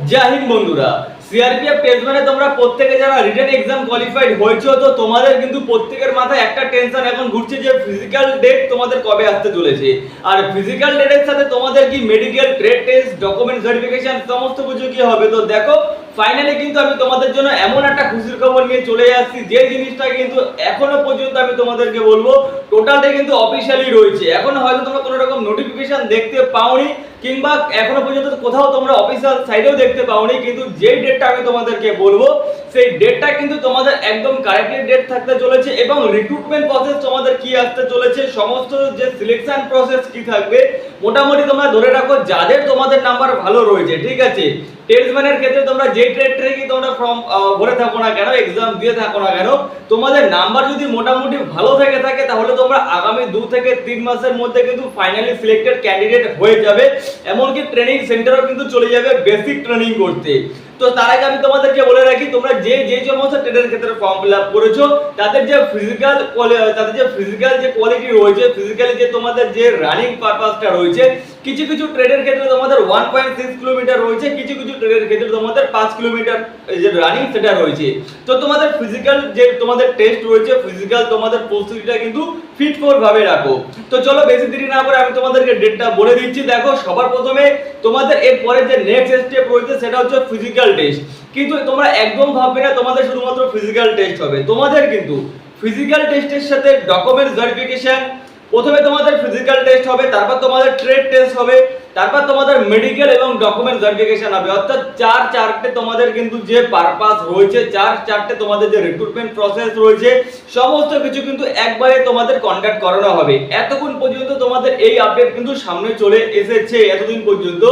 জয় হিন্দ বন্ধুরা। CRPF test মানে তোমরা প্রত্যেকে যারা রিটেন এক্সাম কোয়ালিফাইড হয়েছো, তো তোমাদের কিন্তু প্রত্যেকের মাথায় একটা টেনশন এখন ঘুরছে যে ফিজিক্যাল ডেট তোমাদের কবে আসতে চলেছে। আর ফিজিক্যাল ডেটের সাথে তোমাদের কি medical, trade test, document verification সমস্ত কিছু কি হবে। তো দেখো ফাইনালি কিন্তু আমি তোমাদের জন্য এমন একটা খুশির খবর নিয়ে চলে আসছি, যে জিনিসটা কিন্তু এখনো পর্যন্ত আমি তোমাদেরকে বলবো টোটালটা কিন্তু অফিশিয়ালি রয়েছে। এখনো হয়তো তোমরা কোনো রকম নোটিফিকেশন দেখতে পাওনি, কিংবা এখনো পর্যন্ত কোথাও তোমরা অফিসিয়াল সাইটেও দেখতে পাওনি, কিন্তু যেই ডেটটা আমি তোমাদেরকে বলবো সেই ডেটটা কিন্তু তোমাদের একদম কারেক্টলি ডেট থাকতে চলেছে। এবং রিক্রুটমেন্ট প্রসেস তোমাদের কি আসতে চলেছে, সমস্ত যে সিলেকশন প্রসেস কি থাকবে, মোটামুটি তোমরা ধরে রাখো যাদের তোমাদের নাম্বার ভালো রয়েছে, ঠিক আছে। টেস্টম্যানের ক্ষেত্রে তোমরা যে ট্রেড থেকে তোমরা ফর্ম ভরে থাকো না কেন, এক্সাম দিয়ে থাকো না কেন, তোমাদের নাম্বার যদি মোটামুটি ভালো থেকে থাকে, তাহলে তোমরা আগামী 2 থেকে 3 মাসের মধ্যে কিন্তু ফাইনালি সিলেক্টেড ক্যান্ডিডেট হয়ে যাবে। এমনকি ট্রেনিং সেন্টারও কিন্তু চলে যাবে বেসিক ট্রেনিং করতে। তো তার আগে আমি তোমাদেরকে বলে রাখি, তোমরা যে সমস্ত ট্রেডের ক্ষেত্রে ফর্ম ফিল আপ করেছো, তাদের যে ফিজিক্যাল যে কোয়ালিটি রয়েছে, ফিজিক্যালি যে তোমাদের যে রানিং পারপাসটা রয়েছে, কিছু কিছু ট্রেডের ক্ষেত্রে তোমাদের 1.6 কিলোমিটার রয়েছে, কিছু কিছু ট্রেডের ক্ষেত্রে তোমাদের 5 কিলোমিটার যে রানিং সেটা রয়েছে। তো তোমাদের ফিজিক্যাল যে তোমাদের টেস্ট রয়েছে, ফিজিক্যাল তোমাদের প্রস্তুতিটা কিন্তু ফিট ফর ভাবে রাখো। তো চলো বেশি দেরি না করে আমি তোমাদেরকে ডেটটা বলে দিচ্ছি। দেখো সবার প্রথমে তোমাদের এর পরে যে নেক্সট স্টেপ রয়েছে সেটা হচ্ছে ফিজিক্যাল টেস্ট। কিন্তু তোমরা একদম ভাববে না তোমাদের শুধুমাত্র ফিজিক্যাল টেস্ট হবে, তোমাদের কিন্তু ফিজিক্যাল টেস্টের সাথে ডকুমেন্টস ভেরিফিকেশন, প্রথমে তোমাদের ফিজিক্যাল টেস্ট হবে, তারপর তোমাদের ট্রেড টেস্ট হবে, তারপর তোমাদের মেডিকেল এবং ডকুমেন্ট ভেরিফিকেশন হবে। অর্থাৎ চারটে তোমাদের কিন্তু যে পারপাস রয়েছে, চারটে তোমাদের যে রিক্রুটমেন্ট প্রসেস রয়েছে, সমস্ত কিছু কিন্তু একবারে তোমাদের কন্ডাক্ট করানো হবে। এতক্ষণ পর্যন্ত তোমাদের এই আপডেট কিন্তু সামনে চলে এসেছে। এতদিন পর্যন্ত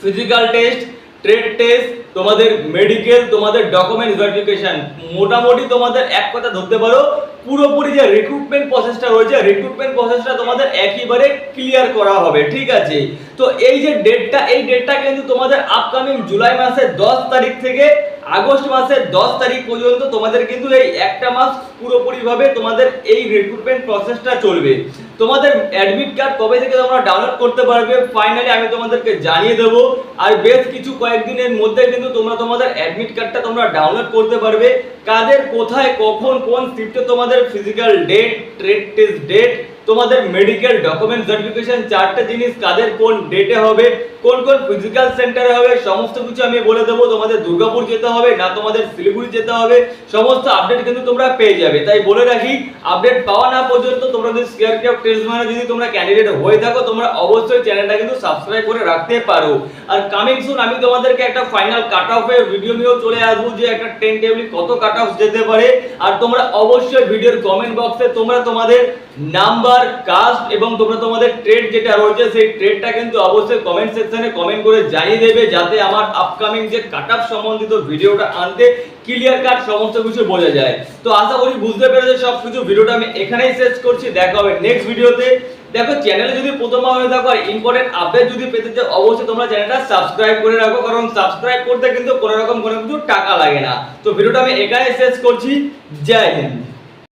ফিজিক্যাল টেস্ট, ট্রেড টেস্ট, তোমাদের মেডিকেল, তোমাদের ডকুমেন্ট ভেরিফিকেশন, মোটামুটি তোমাদের এক কথা ধরতে পারো পুরোপুরি যে রিক্রুটমেন্ট প্রসেসটা রয়েছে, রিক্রুটমেন্ট প্রসেসটা তোমাদের একেবারে ক্লিয়ার করা হবে, ঠিক আছে। তো এই যে ডেটটা, এই ডেটটা কিন্তু তোমাদের আপকামিং জুলাই মাসের 10 তারিখ থেকে আগস্ট মাসের 10 তারিখ পর্যন্ত তোমাদের কিন্তু এই একটা মাস পুরোপুরি ভাবে তোমাদের এই রিক্রুটমেন্ট প্রসেসটা চলবে। তোমাদের অ্যাডমিট কার্ড কবে থেকে তোমরা ডাউনলোড করতে পারবে ফাইনালি আমি তোমাদেরকে জানিয়ে দেব। আর বেশ কিছু কয়েকদিনের মধ্যে কিন্তু তোমরা তোমাদের অ্যাডমিট কার্ডটা তোমরা ডাউনলোড করতে পারবে। কাদের কোথায় কখন কোন শিফটে তোমাদের physical date, trade test date, তোমাদের মেডিকেল, ডকুমেন্ট ভেরিফিকেশন, চারটে জিনিস কাদের কোন ডেটে হবে, কোন কোন ফিজিক্যাল সেন্টারে হবে, সমস্ত কিছু আমি বলে দেবো। তোমাদের দুর্গাপুর যেতে হবে না তোমাদের শিলিগুড়ি যেতে হবে, সমস্ত আপডেট কিন্তু তোমরা পেয়ে যাবে। তাই বলে রাখি, আপডেট পাওয়া না পর্যন্ত তোমরা যদি সিআরপিএফ টেস্ট মানে যদি তোমরা ক্যান্ডিডেট হয়ে থাকো, তোমরা অবশ্যই চ্যানেলটা কিন্তু সাবস্ক্রাইব করে রাখতে পারো। আর কামিং সুন আমি তোমাদেরকে একটা ফাইনাল কাট অফের ভিডিও নিয়েও চলে আসবো, যে একটা টেন্টেটিভলি কত কাট অফ যেতে পারে। আর তোমরা অবশ্যই ভিডিওর কমেন্ট বক্সে তোমরা তোমাদের নাম্বার, কাস্ট এবং তোমরা তোমাদের ট্রেড যেটা রয়েছে সেই ট্রেডটা কিন্তু অবশ্যই কমেন্ট সেকশনে কমেন্ট করে জানিয়ে দেবে, যাতে আমার আপকামিং যে কাট অফ সম্বন্ধিত ভিডিওটা আনতে ক্লিয়ার কাট সমস্ত কিছু বোঝা যায়। তো আশা করি বুঝতে পেরেছো সব কিছু। ভিডিওটা আমি এখানেই শেষ করছি, দেখা হবে নেক্সট ভিডিওতে। দেখো চ্যানেলে যদি প্রথমবার হয়ে থাকো আর ইম্পর্টেন্ট আপডেট যদি পেতে চাও, অবশ্যই তোমরা চ্যানেলটা সাবস্ক্রাইব করে রাখো, কারণ সাবস্ক্রাইব করতে কিন্তু কোনো রকম কোনো কিছু টাকা লাগে না। তো ভিডিওটা আমি এখানেই শেষ করছি। জয় হিন্দ।